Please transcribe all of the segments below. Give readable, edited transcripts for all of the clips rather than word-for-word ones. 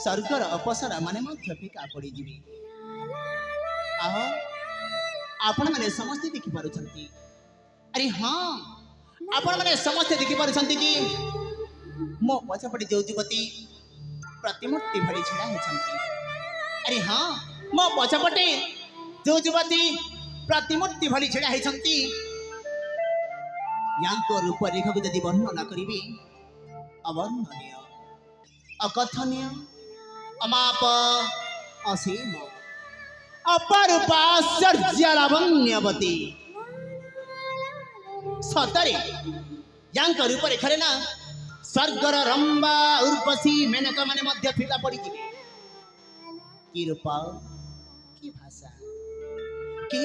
स्वर्गर अपसरा माने मध्य फिका पड़ी जिवे आहो आपण माने समस्त देखि पारुछंती अरे हाँ आपण माने समस्त देखि पारुछंती कि मो पछपटे जो युवती प्रतिमूर्ति भली छिड़ा हेछंती अरे हाँ मो पछपटे जो युवती प्रतिमूर्ति भली छिड़ा हेछंती यांको रूप रेखा को यदि वर्णना करिबी अवर्णनीय अकथनीय अमाप असीम अपरूपा आश्चर्यलावण्यवती सतरे यांको रूप रेखा ना स्वर्गर रंबा उर्वशी मेनका माने मध्य फिका पड़ी जिवे की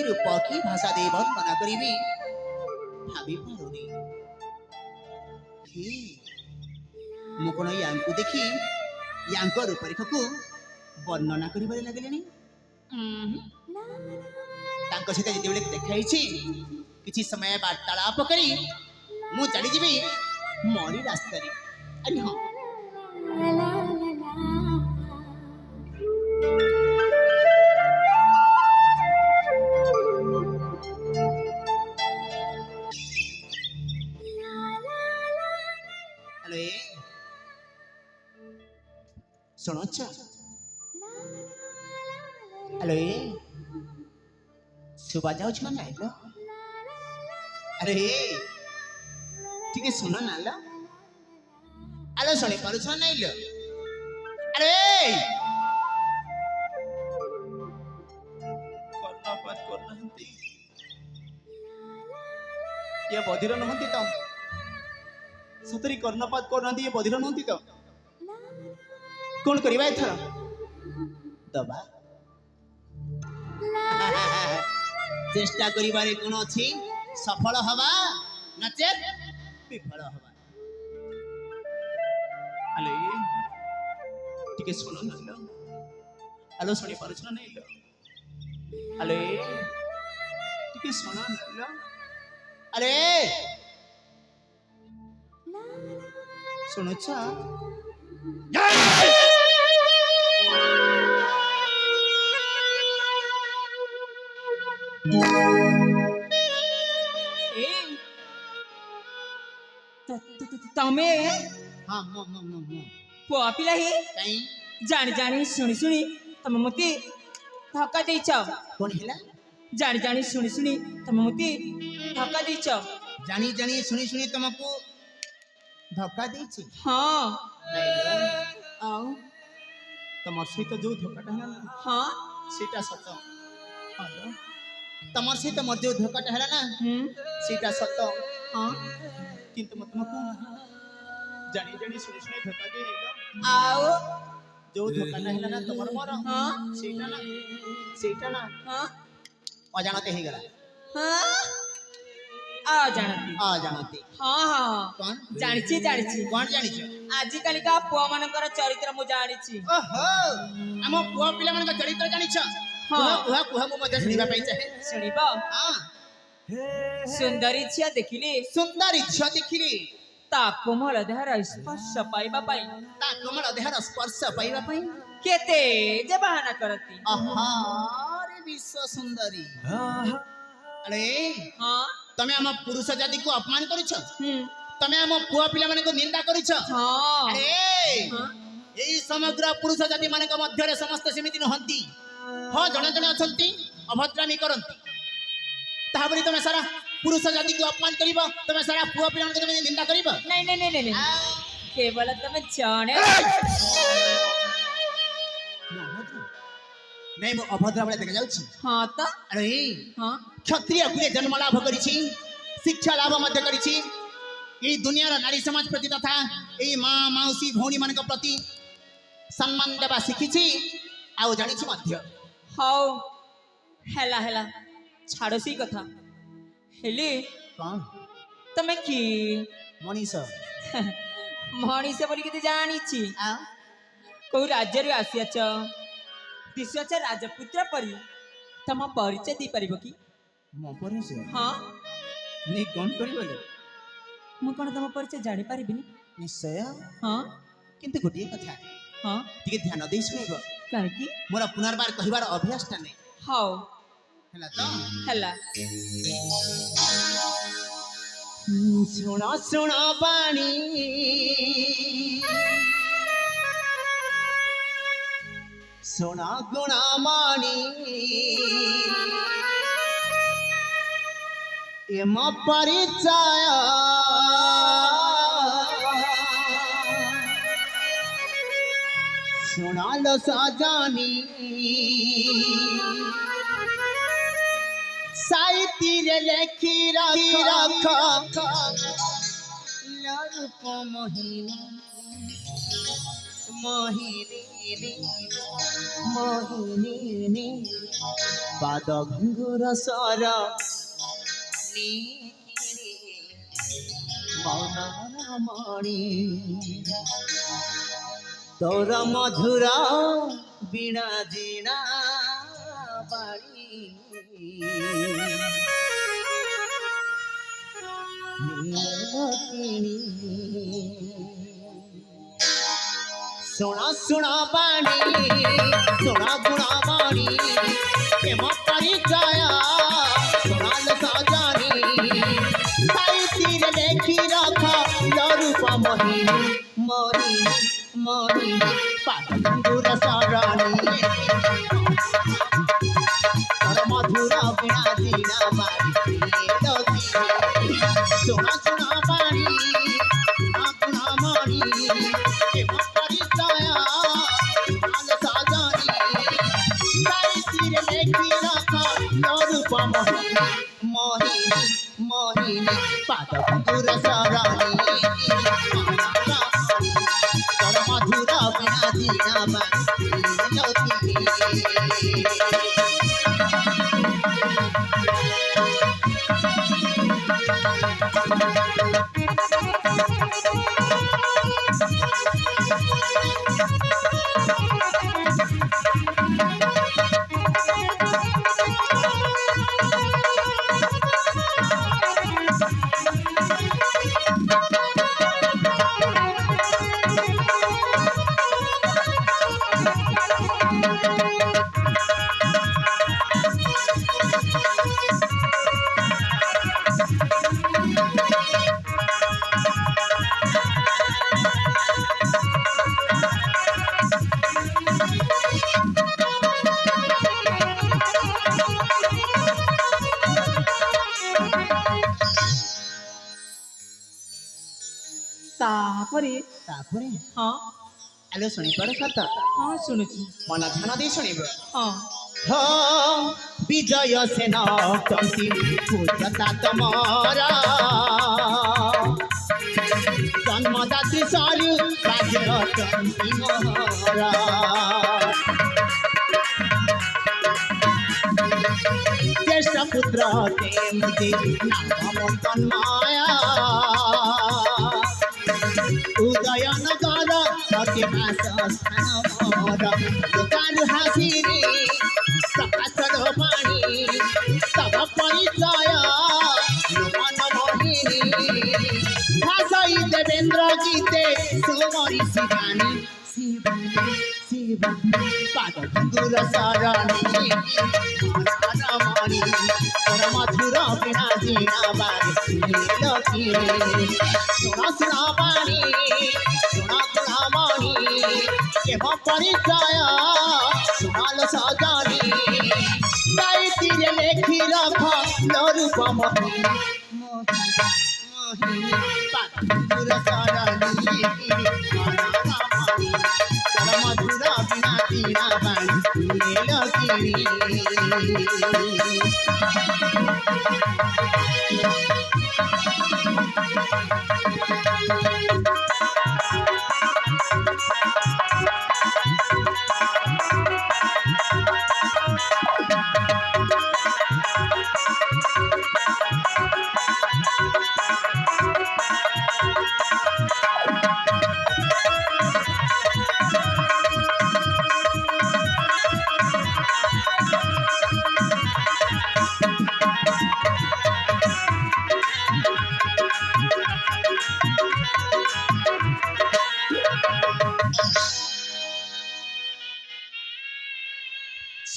रूप की भाषा दे वर्णना करिबी भाभी पारुनी हे मु कोन यांको देखि यांको रूपरेखा को वर्णना करिबारे लागलेनी तांको सहित जेतेबेले देखाइछि किछि समय वार्तालाप करी मु चली जिबी मोरी रास्ता रे अरे हां हेलो सुनो अच्छा हेलो सुबह जाओ छो ना लो अरे ठीक है सुनो ना लो हेलो सुने पारो छो ना लो अरे करना हंती ये बधिर नहंती तो सतरी कर्णपात करना ये बधिर नहंती तो कौन करिबा एथर दबा चेष्टा करिबारे कोन अछि सफल हवा नचेत विफल हवा अले टिके सुनो न लो हेलो सुनी पारुछ ना नहीं लो अले टिके सुनो न लो अरे सुनो छा तमे हाँ मो मो मो मो पुआ पिला ही कहीं जानी जानी सुनी सुनी तम मते धक्का देछ कौन हिला जानी जानी सुनी सुनी तम मते धक्का देछ जानी जानी सुनी सुनी तुमको धक्का देछि हां आओ तमर सहित जो धोखाटा है ना हां सीटा सत हेलो तमर सहित मोर जो धोखाटा है ना सीटा सत हां किंतु मत तुमको जानी जानी सुनी सुनी धोखा दे लो आओ जो धोखाटा है ना तमर मोर हां सीटा ना हां अजानते ही गला हां अजानते हां हां कौन जानिछि जानिछि कौन जानी छ आज काली का पुआ मानकर चरित्र मु जानिछि ओहो हम पुआ पिला मन का चरित्र जानी छ हां कुहा मु मध्य सुनिबा पई चाहे सुनिबो हां सुंदरी छिया देखिली सुंदर इच्छा देखिली ता कोमल देहर स्पर्श पाइबा पाई ता कमल देहर स्पर्श पाइबा पई केते जे बहाना करती अरे विश्व सुंदरी अरे हां तमे हम पुरुष जाति को अपमान करिछ तमे हम पुआ पिला माने को निंदा करिछ हां अरे हां एई समग्र पुरुष जाति माने को मध्य रे समस्त समिति नहंती हां जणे जणे अछंती अभद्रामी करंती ताबरी तमे सारा पुरुष जाति को अपमान करिबो तमे सारा पुआ पिला माने को तमे निंदा करिबो नहीं नहीं नहीं नहीं केवल तमे जाने नहीं मो अभद्र बळे देखा जाउछि हां त अरे हां क्षत्रिय कुले जन्म लाभ करिछि शिक्षा लाभ मध्य करिछि ए दुनिया रा नारी समाज प्रति तथा ए मां मौसी भौणी मन के प्रति सम्मान देबा शिखिछि आउ जानिछि मध्य हाउ हेला हेला छाड़सी कथा हेली कौन तमे की मनीष मणिष बोली के जानिछि आ को राज्य रे आसियाच दिशच राजपुत्र परी तम परिचय दी परिबो की मो परिचय हां नि कोन करिबले मु कोन तम परिचय जानि परिबिनी निश्चय हां किंतु गोटे कथा हाँ टिके ध्यान दे सुनिबो काहेकि मोर पुनर्बार कहिबार अभ्यासटा नै हाउ हैला तो ହେଲା सुन सुन बाणी सुन गुणमाणी एम परिचय सुनाल सजानी साहित्य लेखी रख रूप मोहिनी मोहिनी मोहिनी पाद घुंगुर सर मौनमणि तोर मधुर बीणा जीणा बाणी सुना सुना बाणी सुना गुणा बाणी प्रेम परिचय सुनाल सजानी साहित्य लेखी रख रूप मोहिनी मोहिनी मोहिनी पादुर सराणी मधुर बिना जीना बाणी सुना सुना बाणी सुना गुणा मणि प्रेम परिचय सुनाल सजानी साहित्य लेखी रख रूप मोहिनी मोहिनी मोहिनी पादुर सराणी मधुर बिना जीना बाणी ତାପରେ ତାପରେ ହଁ ଆଲୋ ଶୁଣିପାର ସତ ହଁ ଶୁଣୁଛି ମନ ଧ୍ୟାନ ଦେଇ ଶୁଣିବ ହଁ हो विजय सेन टंटी पूजता तमरा जन्मदात्री सालु बाजेर टंटी मोहरा ज्येष्ठ पुत्र तेमती नाम तन्माया उदय नगर प्रतिभास स्थान मोर दोकानु हासिनी प्रकाशन बाणी तब परिचय मन मोहिनी भाषई देवेन्द्र गीते सुमरी शिवानी शिवानी शिवानी पाद घुंगुर सरणी मणि तोर मधुर बिना जीना बाणी लक्ष्मी सुना सुना बाणी सुना गुणा मणि केम परिचय सुनाल सजानी साहित्य लेखी रख रूप मोहिनी मोहिनी पादुर सरणी मधुर बिना जीना बाणी लक्ष्मी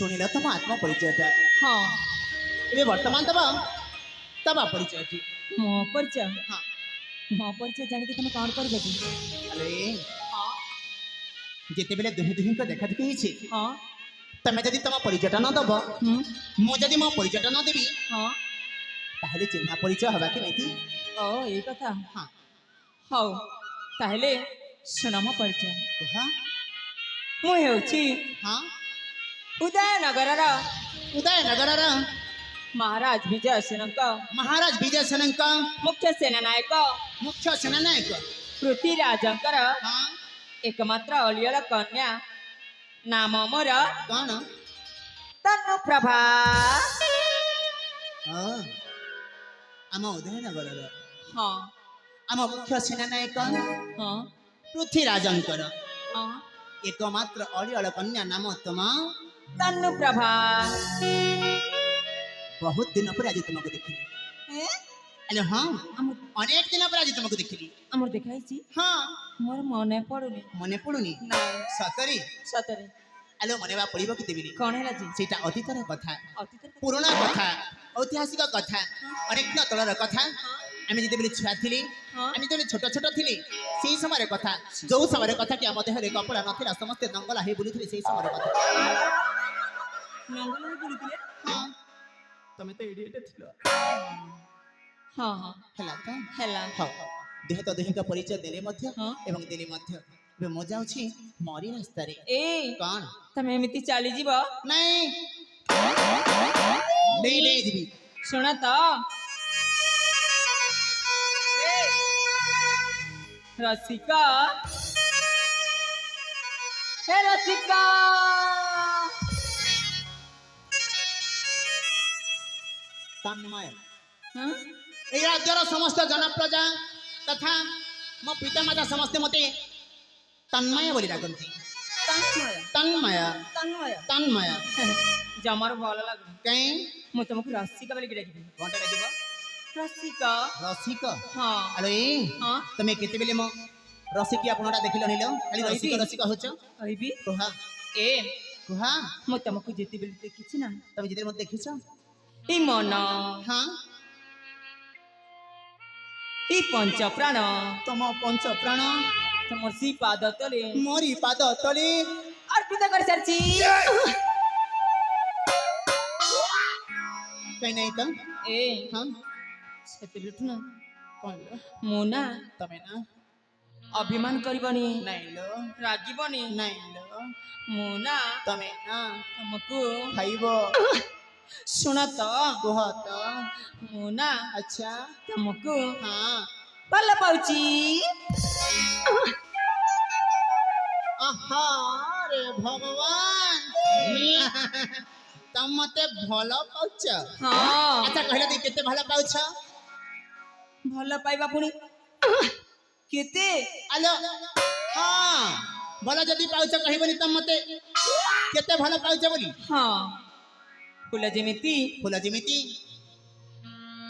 ଶୁଣିଲ ତମ ଆତ୍ମ ପରିଚୟଟା। ହଁ ଏବେ ବର୍ତ୍ତମାନ ତବା ପରିଚୟଟି। ମୋ ପରିଚୟ ହଁ ମୋ ପରିଚୟ ଜାଣିକି ତମେ କ'ଣ କରିବ କି? ଆରେ ହଁ ଯେତେବେଳେ ଦୁହେଁ ଦୁହିଁଙ୍କ ଦେଖା ଦେଖି ହେଇଛି, ହଁ ତମେ ଯଦି ତମ ପରିଚୟଟା ନ ଦବ, ହୁଁ ମୁଁ ଯଦି ମୋ ପରିଚୟଟା ନ ଦେବି, ହଁ ତାହେଲେ ଚିହ୍ନା ପରିଚୟ ହବା କେମିତି? ଓ ଏଇ କଥା। ହଁ ହଉ ତାହେଲେ ଶୁଣ ମୋ ପରିଚୟ। କୁହ। ମୁଁ ହେଉଛି ହଁ ଉଦୟନଗରର ଉଦୟନଗରର ମହାରାଜ ବିଜୟ ସେନଙ୍କ ମହାରାଜ ବିଜୟ ସେନଙ୍କ ମୁଖ୍ୟ ସେନାନାୟକ ମୁଖ୍ୟ ସେନାନାୟକ। ପୃଥ୍ୱୀରାଜଙ୍କର ହଁ ଏକମାତ୍ର ଅଳିଅଳ କନ୍ୟା ନାମ ମୋର କଣ? ତନୁପ୍ରଭା। ହଁ ଆମ ଉଦୟନଗରର ହଁ ଆମ ମୁଖ୍ୟ ସେନାନାୟକ ହଁ ପୃଥ୍ୱୀରାଜଙ୍କର ହଁ ଏକମାତ୍ର ଅଳିଅଳ କନ୍ୟା ନାମ ତମ। ତନୁପ୍ରଭା। ବହୁତ ଦିନ ପରେ ଆଜି ତୁମକୁ ଦେଖିଲି। ଆରେ ହଁ ଆମ- ଅନେକ ଦିନ ପରେ ଆଜି ତୁମକୁ ଦେଖିଲି। ଆମର ଦେଖା ହେଇଛି ହଁ ମୋର ମନେ ପଡୁନି। ମନେ ପଡୁନି? ନାଇଁ ସତରେ? ସତରେ ଆଲୋ ମନେ ବା ପଡିବ କି ଦେବିନି? କ'ଣ ହେଲା ଯେ? ସେଇଟା ଅତୀତର କଥା, ଅତୀତରେ ପୁରୁଣା କଥା, ଐତିହାସିକ କଥା, ଅନେକ ଦିନ ତଳର କଥା। ଆମେ ଯେତେବେଳେ ଛୁଆ ଥିଲି, ହଁ। ଆମେ ଯେତେବେଳେ ଛୋଟ ଛୋଟ ଥିଲି, ସେଇ ସମୟର କଥା, ଯୋଉ ସମୟର କଥା କି ଆମ ଦେହରେ କପଡ଼ା ନଥିଲା, ସମସ୍ତେ ଦଙ୍ଗଲା ହେଇ ବୁଲୁଥିଲେ, ସେଇ ସମୟର କଥା। ନଙ୍ଗଲରେ ବୁଲୁଥିଲେ। ହଁ ତମେ ତ ଏଇଠି ଏଇଠି ଥିଲ। ହଁ ହଁ ହେଲା ତ? ହେଲା। ହଉ ଦେହ ତ ଦେହଙ୍କ ପରିଚୟ ଦେଲେ ମଧ୍ୟ ହଁ। ଏବଂ ଦେଲେ ମଧ୍ୟ ଏବେ ମୁଁ ଯାଉଛି ମରି ରାସ୍ତାରେ। ଏଇ କଣ? ତମେ ଏମିତି ଚାଲିଯିବ? ନାଇଁ ଦେଇ ଯିବି। ଶୁଣ ତ ରସିକା ହେ ରସିକା। ତନ୍ମୟ ହଁ? এই রাজ্যর সমস্ত জনপ্রজা তথা ମୋ ପିତାମାତା ସମସ୍ତେ ମୋତେ ତନ୍ମୟ ବୋଲି ଡାକନ୍ତି। ତନ୍ମୟ ତନ୍ମୟ ତନ୍ମୟ ତନ୍ମୟ। ଜମାରୁ ଭଲ ଲାଗୁନି। କାଇଁ ମୁଁ ତମକୁ ରସିକା ବୋଲିକି ଡାକିବି। କଣଟା ଡାକିବ? ରସିକା। ରସିକ? ହଁ ଆରେ ହଁ ତମେ କେତେବେଳେ ମୋ ରସିକି ଆପଣଟା ଦେଖିଲ ନିଲ? ଖାଲି ରସିକ କହିବି? ରସିକ ହଉଛ। କହିବି କୁହ ଏ କୁହ। ମୁଁ ତମକୁ ଯେତେବେଳେ ଦେଖିଛି ନା ତମେ ଯେତେବେଳେ ମୋତେ ଦେଖିଛ, ଏଇ ମନ ହଁ ଏଇ ପଞ୍ଚ ପ୍ରାଣ ତମ ପଞ୍ଚ ପ୍ରାଣ ତମ ଶ୍ରୀ ପାଦ ତଳେ ମୋରି ପାଦ ତଳେ ଅର୍ପିତ କରିସାରିଛି। କାଇଁ ନାଇଁ ତ? ଏ ହଁ ସେତେବେଳଠୁ ନା କଣ ଲୋ? ମୁଁ ନା ତମେ ନା? ଅଭିମାନ କରିବନି, ନାଇଁ ଲୋ, ରାଗିବନି। ନାଇଁ ଲୋ, ମୁଁ ନା ତମେ ନା ତମକୁ ଖାଇବ। ଶୁଣ ତ କୁହ ତ। ମୁଁ ନା ଆଚ୍ଛା ତମକୁ ହଁ। ଭଲ ପାଉଛି। ରେ ଭଗବାନ ତମ ମତେ ଭଲ ପାଉଛ? ହଁ ଆଚ୍ଛା କହିଲ ଦେଇ କେତେ ଭଲ ପାଉଛ? ଭଲ ପାଇବା ପୁଣି କେତେ? ଆଲୋ ହଁ ଭଲ ଯଦି ପାଉଛ କହିବନି ତମ ମତେ କେତେ ଭଲ ପାଉଛ ବୋଲି? ହଁ ଫୁଲ ଯେମିତି ଫୁଲ ଯେମିତି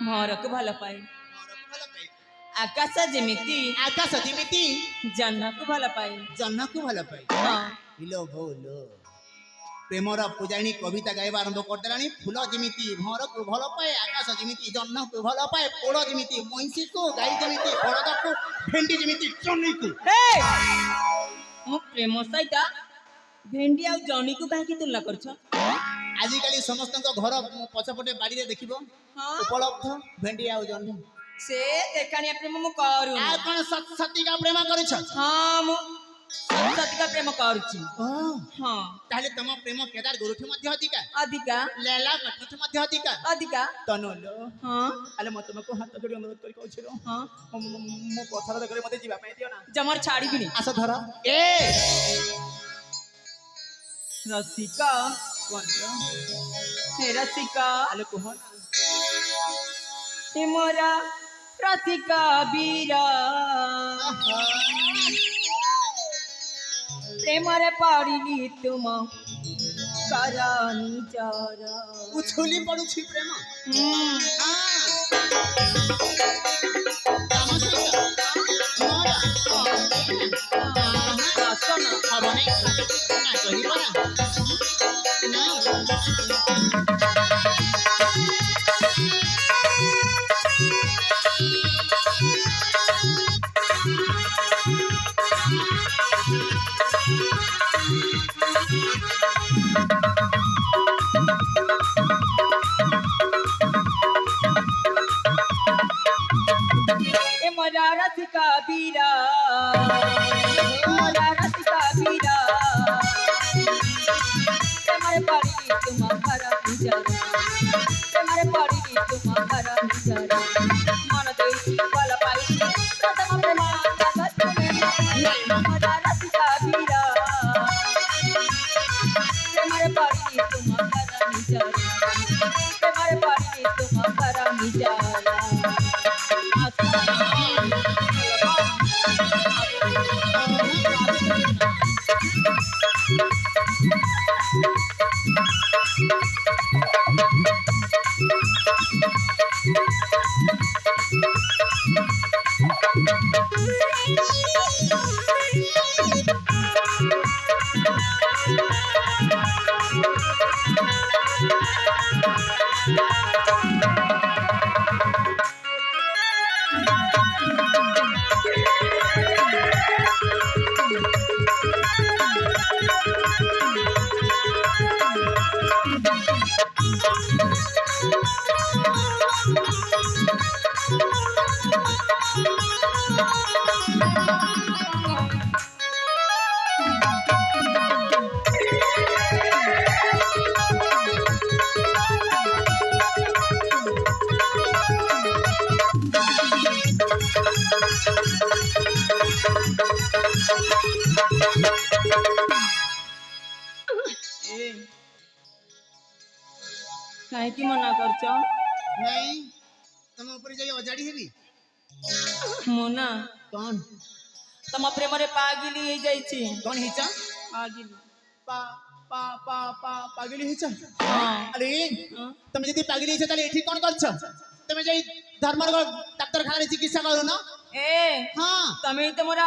ଭରକୁ ଭଲ ପାଏ, ଘରକୁ ଭଲ ପାଏ, ଆକାଶ ଯେମିତି ଆକାଶ ଯେମିତି ଜହ୍ନକୁ ଭଲ ପାଏ। ଜହ୍ନକୁ ଭଲ ପାଏ। ହଁ ଇଲୋ ଭୋଲୋ ପ୍ରେମର ପୂଜାଣୀ କବିତା ଗାଇବା ଆରମ୍ଭ କରିଦେଲାଣି। ଫୁଲ ଯେମିତି ଭଁରକୁ ଭଲ ପାଏ, ଆକାଶ ଯେମିତି ଜହ୍ନକୁ ଭଲ ପାଏ, ପୋଡ଼ ଯେମିତି ମଇଁଷିକୁ, ଗାଈ ଯେମିତି ବଳଦକୁ, ଭେଣ୍ଡି ଯେମିତି ଜହ୍ନିକୁ। ହେ! ମୁଁ ପ୍ରେମ ସହିତ ଭେଣ୍ଡି ଆଉ ଜହ୍ନିକୁ କାହିଁକି ତୁଳନା କରୁଛ? ଆଜିକାଲି ସମସ୍ତଙ୍କ ଘର ପଛପଟେ ବାଡ଼ିରେ ଦେଖିବ ହଁ ଉପଲବ୍ଧ ଭେଣ୍ଡି ଆଉ ଜହ୍ନି। ସେ ଦେଖାଣିଆ ପ୍ରେମ ମୁଁ କରୁନି। ଆଉ କଣ ସତିକା ପ୍ରେମ କରୁଛ? ହଁ ମୁଁ ସତିକା ପ୍ରେମ କରୁଛି। ହଁ ତାହେଲେ ତମ ପ୍ରେମ କେଦାର ଗୁରୁଠୁ ମଧ୍ୟ ଅଧିକା, ଅଧିକା ଲେଲା କଟୁଠୁ ମଧ୍ୟ ଅଧିକା। ଅଧିକା ତନୁଲୋ ହଁ ଆଲେ ମୁଁ ତୁମକୁ ହାତ ଯୋଡ଼ି ଅନୁରୋଧ କରି କହୁଛି ହଁ ମୋ ପଥର ଦେଖରେ ମତେ ଯିବା ପାଇଁ ଦିଅ ନା। ଜମାରୁ ଛାଡ଼ିବିନି। ଆସ ଧର ଏ ରସିକା କଣ ହେ ରସିକା ଆଲେ କୁହ ନା। ହେ ମୋର ରସିକା ବୀର ପ୍ରେମରେ ପଡ଼ିଲି ତୁମ କର ନିଜର। ଉଛୁଲି ପଡୁଛି ପ୍ରେମ। ହୁଁ ତମ ସହିତ ମୋର ଆସ ନା। ହବ ନାଇଁ ନା କହିବ ନା ए मोरा रसिका बीरा, मोरा रसिका बीरा, तुम्हारे पड़ी तुम्हारा गुजारा, तुम्हारे पड़ी तुम्हारा गुजारा, मन देती बल पाई प्रथम प्रेम जगत में मोरा रसिका बीरा, तुम्हारे पड़ी तुम्हारा गुजारा, तुम्हारे पड़ी तुम्हारा गुजारा। କାହିଁକି ମନା କରୁଛ? ନାଇଁ ତମ ଉପରେ ଯାଇ ଅଜାଡି ହେବି ମୁଁ ନା କଣ ତମ ପ୍ରେମରେ ପାଗିଲି ହେଇଯାଇଛି। କଣ ହେଇଛ ପାଗିଲି। ପା ପା ପା ପା ପାଗିଲି ହେଇଛ ହଁ। ଆରେ ହଁ? ତମେ ଯଦି ପାଗିଲି ହେଇଛ ତାହେଲେ ଏଠି କଣ କରୁଛ ତମେ ଯାଇ ଧର୍ମନଗର ଡାକ୍ତରଖାନାରେ ଚିକିତ୍ସା କରୁନ ଏ ହଁ ତମେ ତ ମୋର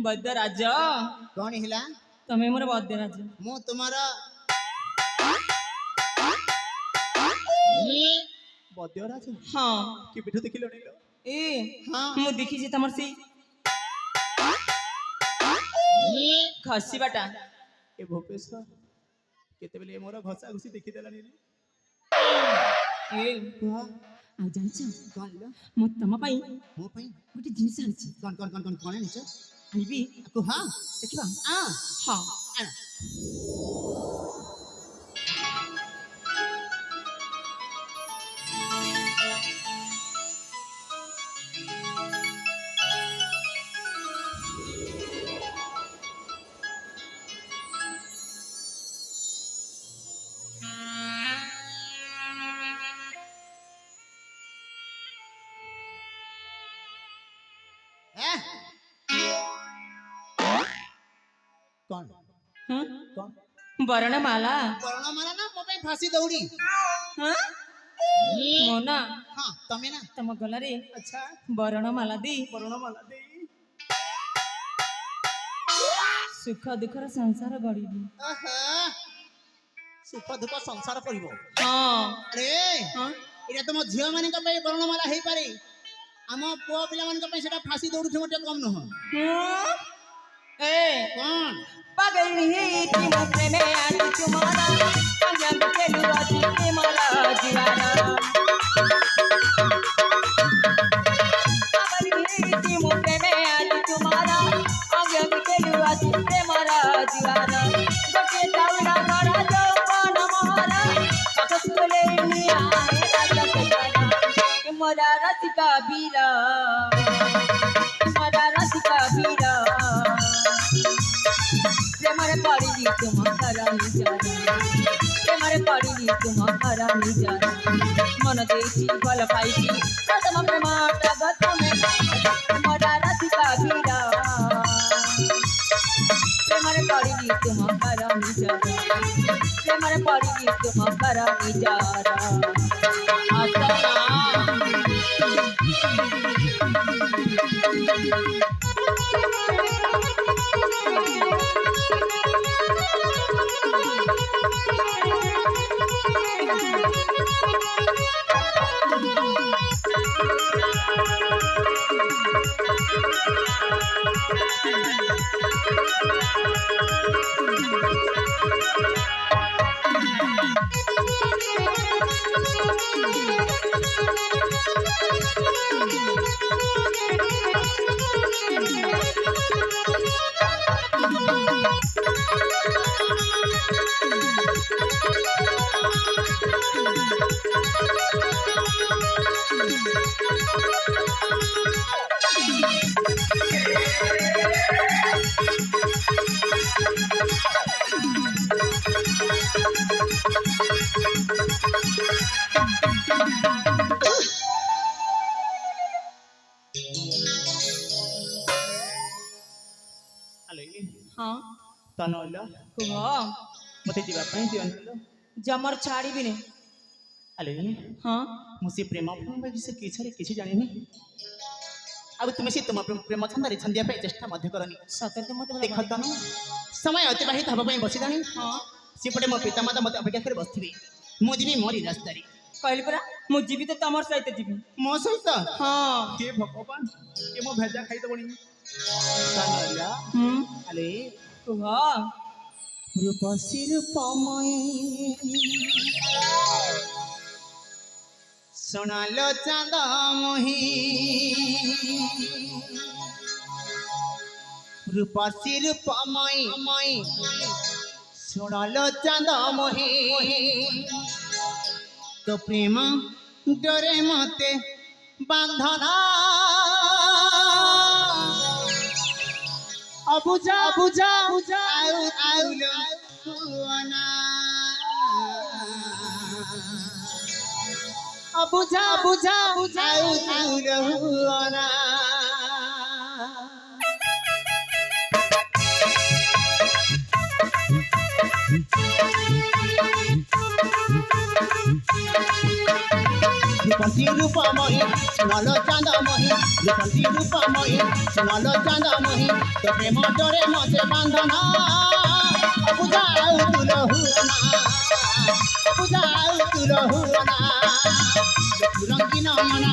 ବୈଦ୍ୟ ରାଜ, କଣ ହେଲା ତମେ ମୋର ବୈଦ୍ୟ ରାଜ। ମୁଁ ତୁମର ବଦ୍ୟରାଜ ହଁ କେବେଠୁ ଦେଖିଲଣି ଲୋ? ଏ ହଁ ମୁଁ ଦେଖିଛି ତମର ସେଇ ଘଷିବାଟା। ଏ ଭୋପେଶ୍ୱର କେତେବେଳେ ମୋର ଘଷା ଘୁଷି ଦେଖିଦେଲାଣି ରେ? ଏ ହଁ ଆଉ ଜାଣିଛ କଣ ଲୋ? ମୁଁ ତମ ପାଇଁ ମୋ ପାଇଁ ଗୋଟେ ଜିନିଷ ଆଣିଛି। କଣ କଣ କଣ କଣ କଣ ଆଣିଛ ଆଣିବି କୁହ ଦେଖିବା। ହଁ ହଁ ଆଣ कौन ହଁ कौन ବରଣମାଲା। वर्णमाला ना मो पे फांसी दौड़ी ହଁ ମୋ ନା हाँ तमे ना ତମ ଗଲାରେ अच्छा ବରଣମାଲା ଦେଇ वर्णमाला दे ସୁଖ ଦୁଃଖର ସଂସାର ଗଢ଼ିବି। आहा सुख दुख संसार करिवो ହଁ अरे ହଁ एटा तुम झियो माने का पे वर्णमाला हेई पारे आम पुओ पिला मान का पे सेटा फांसी दौड़ु थे मोटे कम न हो ए कौन पागल ही थी मैं प्रेमे आज तुम्हारा अंजन के लुआती के मारा दीवाना पागल ही थी मैं प्रेमे आज तुम्हारा अंजन के लुआती के मारा दीवाना बके दावड़ा गड़ा जो पान महारा पागल बोले निया राजा सजाना मोरा रसिका बीरा मोरा रसिका बीरा प्रेमरे पड़ी तुम्हारा निजारा प्रेमरे पड़ी तुम्हारा निजारा मन देती बल पाई प्रथम प्रेम जगत में मोरा रसिका बीरा प्रेमरे पड़ी तुम्हारा निजारा प्रेमरे पड़ी तुम्हारा निजारा आसना हाँ ତନଲ କୁହ ମତେ ଯିବା ପାଇଁ ଦିଅନ୍ତୁ। ଜମର ଛାଡ଼ିବିନି। ଆଲେ ହଁ ମୁଁ ସେ ପ୍ରେମ ବିଷୟ କିଛି ଜାଣିନି। ଆଉ ତୁମେ ସେ ତୁମ ପ୍ରେମ ଛନ୍ଦାରେ ଛନ୍ଦିବା ପାଇଁ ଚେଷ୍ଟା ମଧ୍ୟ କରନି। ସତରେ ତ ମତେ ଦେଖ ତନୁ ସମୟ ଅତିବାହିତ ହେବା ପାଇଁ ବସିଲାଣି। ହଁ ସେପଟେ ମୋ ପିତାମାତା ମତେ ଅପେକ୍ଷା କରି ବସିଥିବେ। ମୁଁ ଯିବି ମୋରି ରାସ୍ତାରେ। କହିଲି ପରା ମୁଁ ଯିବି ତ ତମର ସହିତ ଯିବି। ମୋ ସହିତ ହଁ ହେ ଭଗବାନ ଏ ମୋ ଭେଜା ଖାଇଦବଣି। ତନଲ ହୁଁ ଆଲେ କୁହ ରୂପସୀ ରୂପମୟୀ সোনালো চাঁদমহি রূপসী রূপময়ী সোনালো চাঁদমহি তো প্রেম ডরে মতে বাঁধনা অবুঝা বুঝা আউ আউলো কুয়ানা বুঝা বুঝা বুঝাও রহুনা রূপসী রূপময়ী সোনালো চাঁদময়ী রূপসী রূপময়ী সোনালো চাঁদময়ী তো প্রেম ডরে মতে বাঁধনা বুঝাও রহুনা বুঝাও রহুনা রঙ্গি নয়না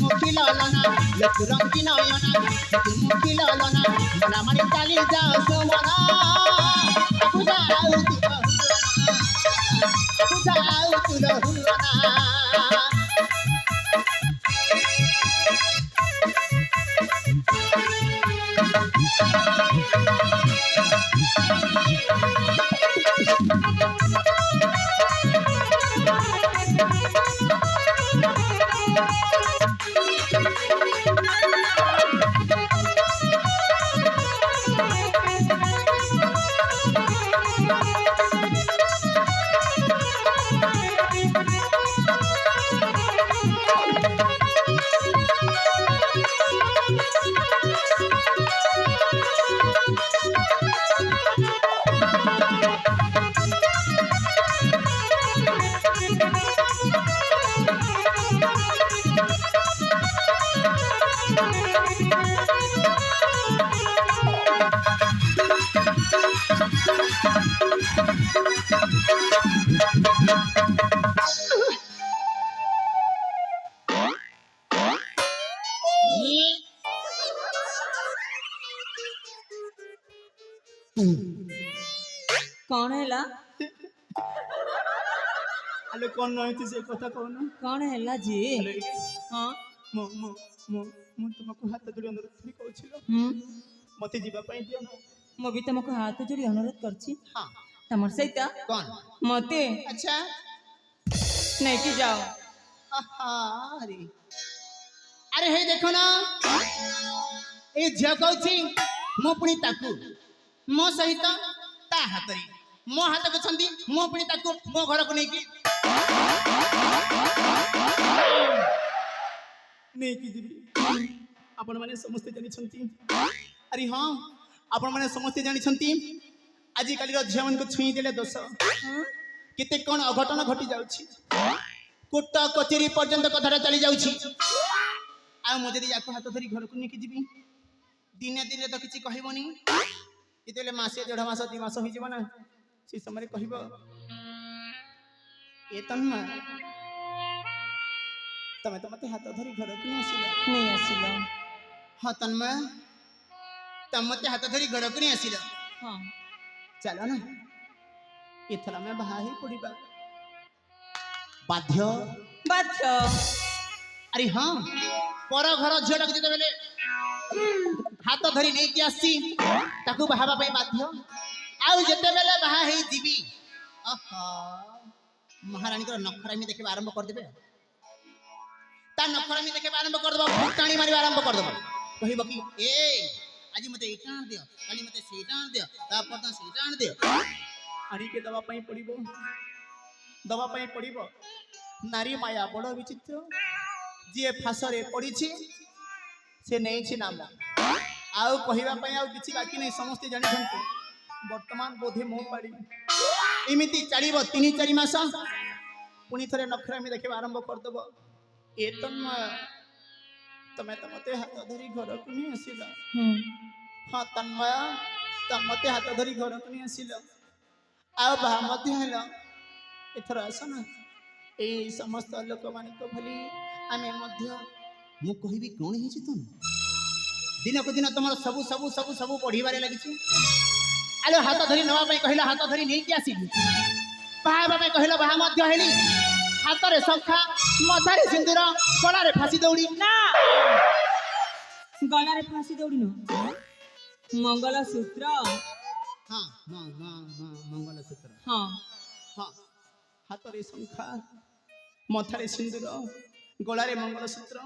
মুখী ললনা লক্ষ রঙ্গি নয়না মুখী ললনা মনা মানে চালি যাও সুমনা বুঝাও বুঝাও তুলহুনা କଣ ହେଲା ଆଲେ କଣ ନହେଇଛି ସେ କଥା କହୁନ। କଣ ହେଲା ଯେ ଆଲେ ହଁ ମୁଁ ମୁଁ ମୁଁ ମୁଁ ତୁମକୁ ହାତ ଯୋଡ଼ି ଅନୁରୋଧ କରି କହୁଛି ମତେ ଯିବା ପାଇଁ ଦିଅ ନା। ମୁଁ ବି ତମକୁ ହାତ ଯୋଡ଼ି ଅନୁରୋଧ କରୁଛି ହଁ ତମର ସହିତ କଣ ମତେ ଆଚ୍ଛା ନେଇକି ଯାଅ। ଆରେ ଆରେ ହେଇ ଦେଖ ନା ଏ ଝିଅ କହୁଛି ମୁଁ ପୁଣି ତାକୁ ମୋ ସହିତ ତା ହାତରେ ମୋ ହାତକୁ ଅଛନ୍ତି ମୁଁ ପୁଣି ତାକୁ ମୋ ଘରକୁ ନେଇକି ଯିବି। ଆପଣମାନେ ସମସ୍ତେ ଜାଣିଛନ୍ତି ଆରେ ହଁ ଆପଣମାନେ ସମସ୍ତେ ଜାଣିଛନ୍ତି ଆଜିକାଲିର ଝିଅମାନଙ୍କୁ ଛୁଇଁ ଦେଲେ ଦୋଷ କେତେ କ'ଣ ଅଘଟଣ ଘଟି ଯାଉଛି। କୋର୍ଟ କଚେରୀ ପର୍ଯ୍ୟନ୍ତ କଥାଟା ଚାଲି ଯାଉଛି। ଆଉ ମୁଁ ଯଦି ୟାକୁ ହାତ ଧରି ଘରକୁ ନେଇକି ଯିବି ଦିନେ ଦିନେ ତ କିଛି କହିବନି ଯେତେବେଳେ ମାସେ 1.5 ମାସ 2 ମାସ ହେଇଯିବ ନା ସେ ସମୟରେ କହିବ ଏ ତନ୍ମା ତମେ ତ ମତେ ହାତ ଧରି ଘରକୁ ନେଇ ଆସିଲ। ହଁ ତନ୍ମା ତମେ ମତେ ହାତ ଧରି ଘରକୁ ନେଇ ଆସିଲ। ହଁ ଚାଲ ନା ଏଥର ଆମେ ବାହା ହେଇ ପଡ଼ିବା। ବାଧ୍ୟ ବାଧ୍ୟ ଆରେ ହଁ ପର ଘର ଝିଅଟାକୁ ଯେତେବେଳେ ହାତ ଧରି ନେଇକି ଆସିଛି ତାକୁ ବାହା ହେବା ପାଇଁ ବାଧ୍ୟ। ଆଉ ଯେତେବେଳେ ବାହା ହେଇଯିବି ମହାରାଣୀଙ୍କର ନଖରାମି ଦେଖିବା ଆରମ୍ଭ କରିଦେବେ। ତା ନଖରାମି ଦେଖିବା ଆରମ୍ଭ କରିଦେବ ଫୁଟାଣି ମାରିବା ଆରମ୍ଭ କରିଦେବ। କହିବ କି ଏ ଆଜି ମତେ ଏଇଟା ଆଣି ଦିଅ କାଲି ମତେ ସେଇଟା ଆଣି ଦିଅ ତାପର ଦିନ ସେଇଟା ଆଣି ଦିଅ ଆଣିକି ଦେବା ପାଇଁ ପଡ଼ିବ। ନାରୀ ମାୟା ବଡ଼ ବିଚିତ୍ର। ଯିଏ ଫାଶରେ ପଡ଼ିଛି ସେ ନେଇଛି ନାମ आउ कहवा आउ किसी बाकी नहीं समस्ते जानी वर्तमान बोधे मो पाड़ी इमिति चलिब 3-4 मास पुणी थे नखरा में देखा आरंभ करदेव ए तन्मय तमें तो मत हाथ धरी घर को नहीं आसिल हाँ तन्मय तुम मत हाथ धरी घर को नहीं आसिल आल एथर आस ना ये समस्त लोक मान भली आम मु कहबी कौन है तुम दिन को दिन तुम सबू सबू सबू सबू बढ़िबारे लगी आलो हाथ धरी नवा कहला हाथ धरी नहीं आसिली बाहा कहला बाहा हेली हाथ रे शंखा मथारे सिंदूर गलारे फांसी दौड़ी ना गलारे फांसी दौड़ी न मंगलसूत्र हाँ हाँ हाँ हाँ मंगलसूत्र हाँ हाँ हाथ रे शंखा मथारे सिंदूर गलारे मंगलसूत्र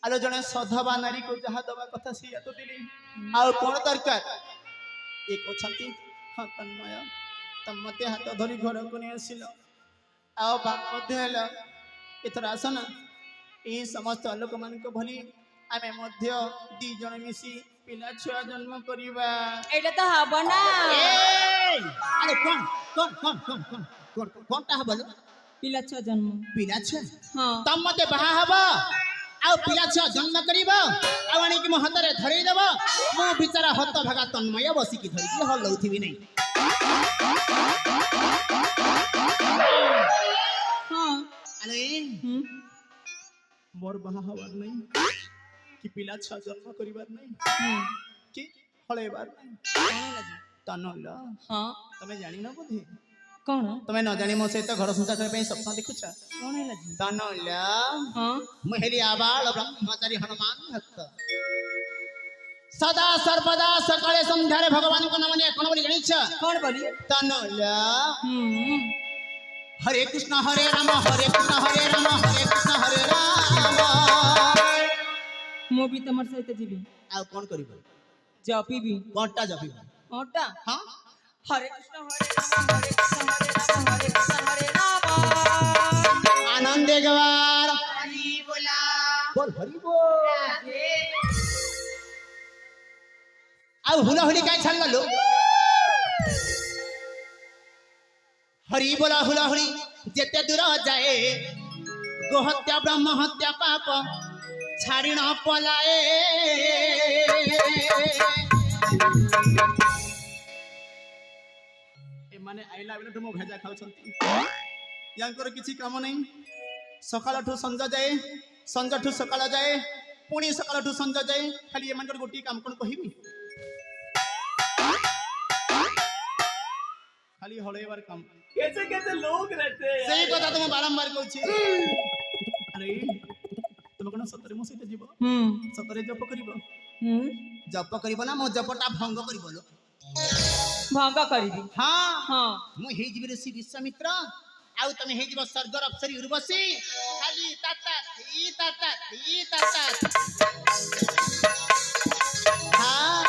आलो जने सधवा नारी को जहाँ दवा कथा सी तो दिली आउ कौन दरकार एक अछंती हाँ तन्मय तम मते हाथ धरी घर को नहीं आसिल आओ बाप एथर आस ना ये समस्त लोक मान भली आम दी जन मिसी पिला छुआ जन्म करवा एटा तो हब ना अरे कौन कौन कौन कौन कौन कौन कौनटा हब पिला छुआ जन्म पिला छुआ हाँ तम मते बाहा हब आउ पिला छुआ जन्म करबा आ आनी कि मो हाथ रे धरई देब मो बिचारा हत भागा तन्मय बसी की धरी हलौथिबी नहीं हाँ अरे मोर बाहा हवार नहीं कि पिला छुआ जन्म करिबार नहीं कि हळेबार नहीं तनला हाँ तमे जानि न बोधे कौन तमे न जानि मो सहित घर संसार करे सपना देखुछ कौन है लजी तनला हाँ महली आबाल ब्रह्मचारी हनुमान भक्त सदा सर्वदा सकाळे संध्यारे भगवान को नाम ने कोन बोली जानिछ कौन बोली तनला हरे कृष्ण हरे राम हरे कृष्ण हरे राम हरे कृष्ण हरे राम मो भी तमर सहित जीवी आ कोन करिबो जपीबी कोनटा जपिबो ओटा हां हरे कृष्ण हरे राम हरे कृष्ण हरे राम हरे कृष्ण हरे राम आनंदे गवार हरि बोला बोल हरि बोल आ हुला हुली काय छाडला लो हरि बोला हुला हुली जेते दूर जाए गोहत्या ब्रह्म हत्या पाप छाड़ी न पलाए ए माने आइला बेले मो भेजा खाउछंती यांकर किछि काम नहीं सकाळ ठु संज जाए संज ठु सकाळ जाए पुणी सकाळ ठु संज जाए खाली एमानकर गोटी काम कोन कहिबी खाली हळेबार काम कैसे कैसे लोग रहते हैं सही कथा तुम बारंबार कहछि अरे तुम कोन सतरे मो सहित जीव सतरे जप करिवो जप करिवो ना मो जपटा भंग करिवो लो भंग करिबी हां हाँ मु हे जीव ऋषि विश्वामित्र आउ तमे हे जीव स्वर्गर अप्सरी उर्वशी खाली ताता हां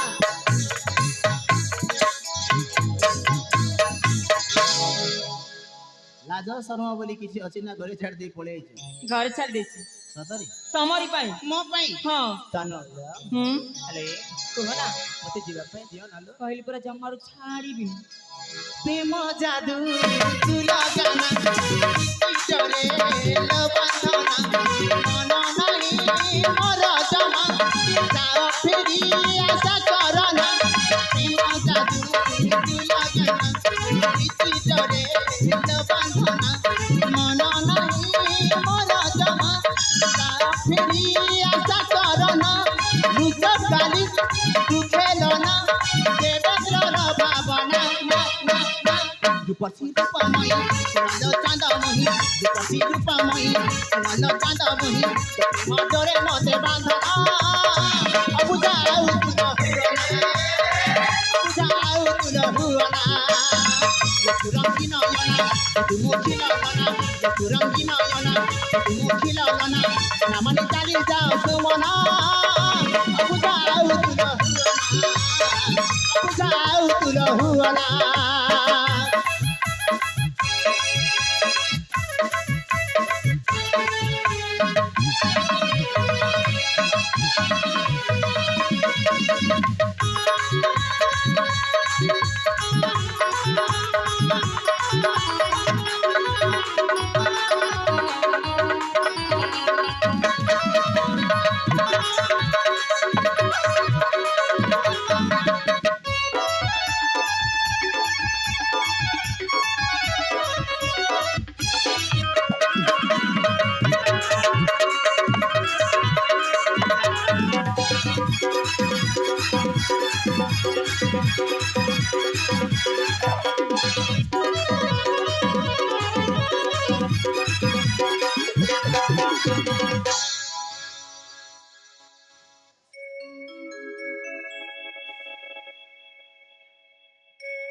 लाज शर्मा बोली किसी अछि ना घरे छाड़ दे पळे छै घर छाड़ देछि सतरी तमरी पाई मो पई हाँ तनला अरे कहना मते जीवा पे दियो नालो कहली पूरा जम्मारू छाड़ीबी प्रेम जादू तुला गाना चले लबंधना मन नाही मोर जमा जाओ फेरी आशा करना प्रेम जादू तुला गाना चले लबंधना मन नाही मोर जमा जाओ फेरी आशा करना रुचक गाली तू खेलना देवेंद्र भावना रूपसी रूपमयी सुनल चांदमयी रूपसी रूपमयी सुनल चांदमयी मधुरे मते बांधना अबुझाऊ तुल हुअना तू रंगी नयना तू मुखी लगना तू रंगी नयना तू मुखी लगना ना माने चाली जाओ सुमना अबुझाऊ तुल हुअना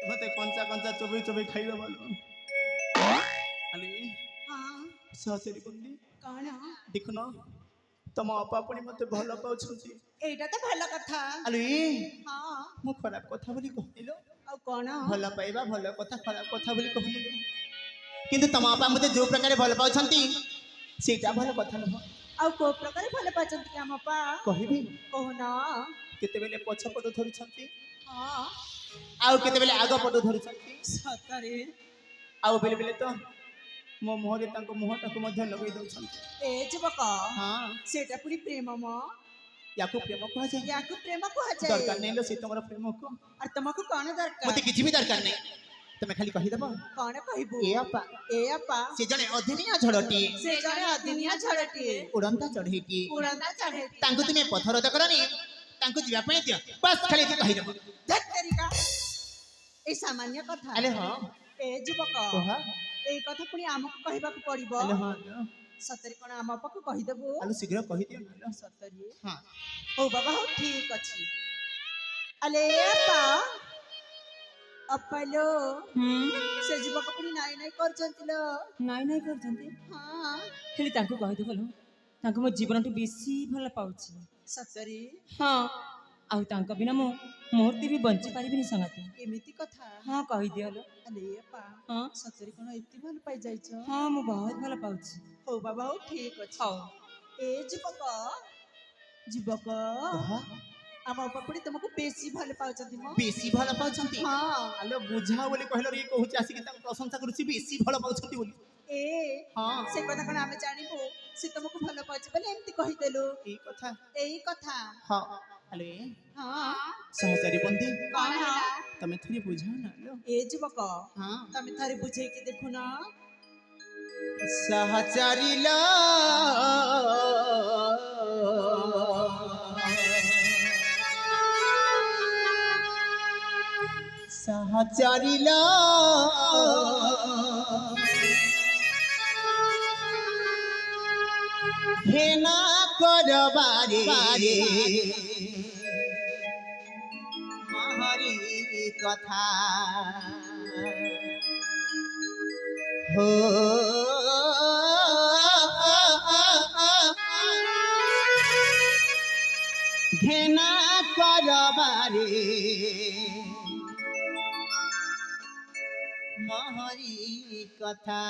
मते कंचा कंचा चोबई चोबई खाइबा बोलो अली हाँ सहचरी बंदी कौन देखुन तम अपा पुणी मते भल पाउछंती एटा तो भल कथा अली हाँ मु खराब कथा बोली कहलिलो ଆଉ କଣ भल पाइबा भल कथा खराब कथा बोली कहलिलो किंतु तम अपा मते जो प्रकार भल पाउछंती सेटा भल कथा नह ଆଉ କୋଉ ପ୍ରକାର ଭଲ ପାଉଛନ୍ତି କି ଆମ ପା କହିବି କହୁନ केतेबेले पछ पट धरुछंती ହଁ आउ केतेबेले आग पट धरुछंती ସତରେ आउ बेले बेले तो मो मुहरे तांको मुहटाको मध्य लगै दउछंती ଏ ଯୁବକ हां ସେଟା ପୁଣି ପ୍ରେମ ମ याको प्रेम कहा जाए ୟାକୁ ପ୍ରେମ କୁହାଯାଏ दरकार नहीं लो से तुमरा प्रेम को ଆଉ ତମକୁ କଣ ଦରକାର मते किछि भी दरकार नहीं तमे खाली कहि दबो କଣ କହିବୁ ए अपा ଏ ଆପା से जने अधनिया झड़टी ସେ ଜଣେ ଅଦିନିଆ ଝଡ଼ଟିଏ उड़ंता चढ़ेटी ଉଡ଼ନ୍ତା ଚଢ଼େଇଟି तांको तुमे पथरद करनी तांको जिवा पय दियो बस खाली जे कहि दबो ଧେତରିକା ଏ ସାମାନ୍ୟ କଥା अले हां ଏ ଯୁବକ कहा ଏଇ କଥା ପୁଣି ଆମକୁ କହିବାକୁ ପଡିବ अले हां ସତରେ କଣ ଆମ ପାଖକୁ କହିଦେବୁ अले शीघ्र कहि दियो ना ସତରେ हां ହଉ ବାବା ହଉ ଠିକ ଅଛି ଆଲେ ଆପା ଅପାଲୋ ସେ ଯୁବକ ପୁଣି ନାଇଁ ନାଇଁ କରୁଛନ୍ତି ଲୋ ନାଇଁ ନାଇଁ କରୁଛନ୍ତି ହଁ ହେଲେ ତାଙ୍କୁ କହିଦେବଲ ତାଙ୍କୁ ମୋ ଜୀବନଠୁ ବେଶୀ ଭଲ ପାଉଛି ସତରେ ହଁ ଆଉ ତାଙ୍କ ବିନା ମୁଁ ମୁହୂର୍ତ୍ତେ ବି ବଞ୍ଚି ପାରିବିନି ସଙ୍ଗତି ଏମିତି କଥା ହଁ କହିଦିଅଲ ଆଲେ ଆପା ହଁ ସତରେ କଣ ଏତେ ଭଲ ପାଇ ଯାଇଛ ହଁ ମୁଁ ବହୁତ ଭଲ ପାଉଛି ହଉ ବାବା ହଉ ଠିକ ଅଛି ହଉ ଏ ଯୁବକ ଯୁବକ कहा ଆମ ଅପା ପୁଣି ତମକୁ ବେଶୀ ଭଲ ପାଉଛନ୍ତି ମୋ बेसी भल पाउछंती ହଁ आलो बुझा बोली कहलो रे कहूची आसी के तांको प्रशंसा करूची बेसी भल पाउछंती बोली ଏ हां ସେ କଥା କଣ ଆମେ ଜାଣିବୁ ସେ ତମକୁ ଭଲ ପାଉଛି ବୋଲି ଏମିତି କହିଦେଲୁ ई कथा ଏଇ କଥା हां अले ହଁ सहचरी बंदी କଣ तमे थोड़ी बुझा ना लो ଏ ଯୁବକ हां ତମେ ଥରେ ବୁଝେଇକି ଦେଖୁନ सहचरी लो सहचरी लो हेना करबारे महरी कथा हो घेना करबारे महरी कथा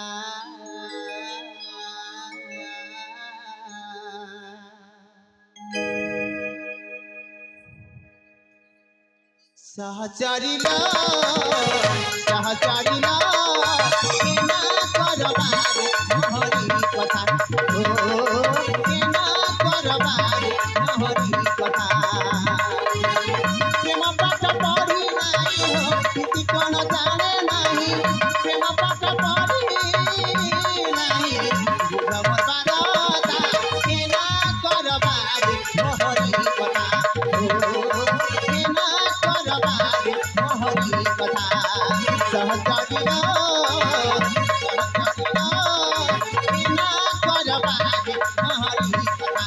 सहचरिला सहचरिला केना करबारे महरी कथा ओ केना करबारे महरी कथा प्रेम पाठ पढ़ी नाही हो किति कोन जाने नाही प्रेम पाठ पढ़ी नाही बुझम बारता केना करबारे महरी कथा ओ केना करबारे महरी कथा सहचरिला सहचरिला केना करबारे महरी कथा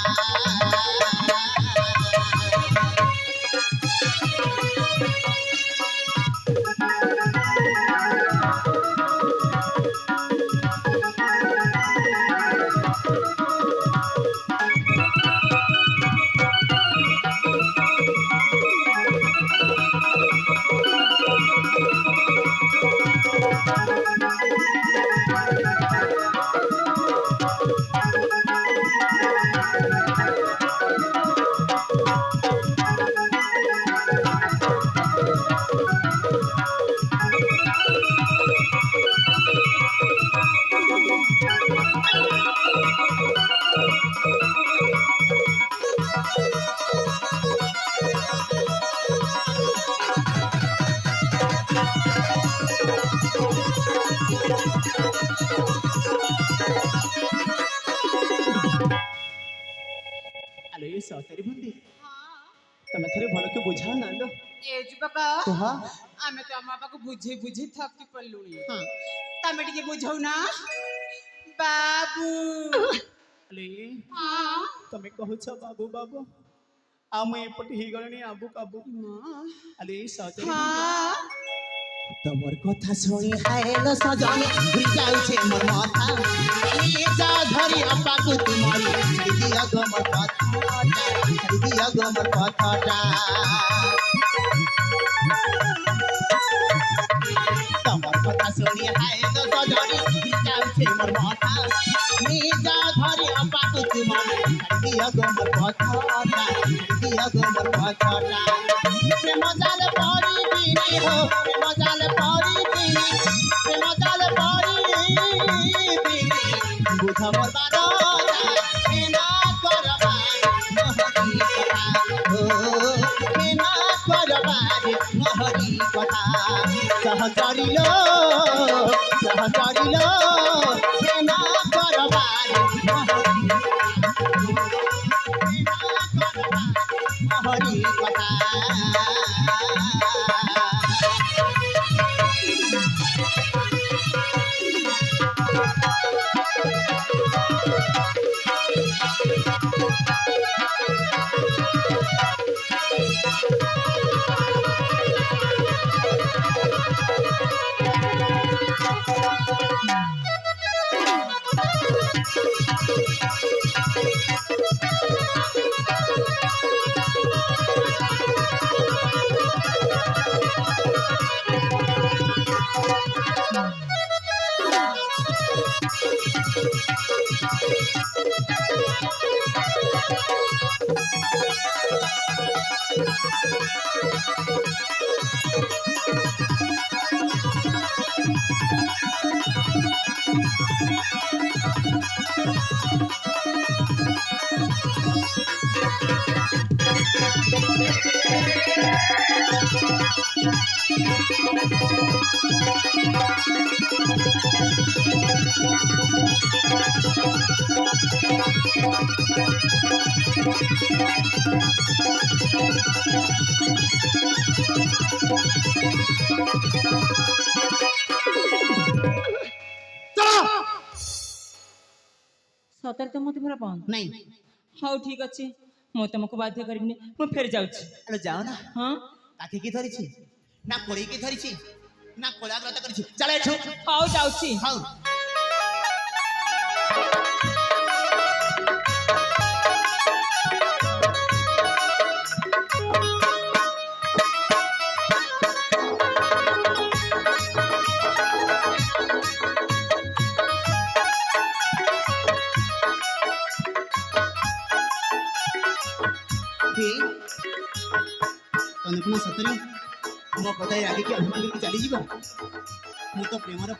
आलो ये सहचरी बंदी तमे थोड़े भल के बुझाओ ना लो ଏ ଯୁବକ कहा ଆମେ ତ ଆମ ବାପାକୁ ବୁଝେଇ ବୁଝେଇ ଥକି ପଡିଲୁଣି हां ତମେ ଟିକେ ବୁଝଉନା ବାବୁ आलो ये ହଁ तमे कहूछ बाबू बाबू आ मैं एपटे ही गलनी आबू काबू ହଁ आलो ये सहचरी ହଁ তোমার কথা শুনি হায়লো সজনী ঘুরি যাচ্ছে মোর মাথা নিয়ে যা ধরি আপাকু তোমারি ছেড়ে দিও গো মোর কথাটা ছেড়ে দিও গো মোর কথাটা তোমার কথা শুনি হায়লো সজনী ঘুরি যাচ্ছে মোর মাথা নিয়ে যা ধরি আপাকু তোমারি ছেড়ে দিও গো মোর কথাটা ছেড়ে দিও গো মোর কথাটা প্রেম জালে পড়িবিনি হো প্রেম জালে পড়িবিনি প্রেম জালে পড়িবিনি বুঝ মোর বারতা কেনা করবার নহরি কথা ও কেনা করবার নহরি কথা সহচরিল কেনা করবার নহরি হরি কথা ସତରେ ମତେ ପୁରା ବନ୍ଦ ନାଇଁ ହଉ ଠିକ ଅଛି ମୁଁ ତମକୁ ବାଧ୍ୟ କରିବିନି ମୁଁ ଫେରି ଯାଉଛି ଆରେ ଯାଅ ନା ହଁ କାକିକି ଧରିଛି ନା କୋଳିକି ଧରିଛି ନା କୋଳାଗ୍ରତ କରିଛି ଚାଲ ଏଠୁ ହଉ ଯାଉଛି ହଉ ତମେ କଣ ସତରେ ମୋ କଥା ଆଗେକି ଅଭିମାନ କରିକି ଚାଲିଯିବ ମୁଁ ତ ପ୍ରେମର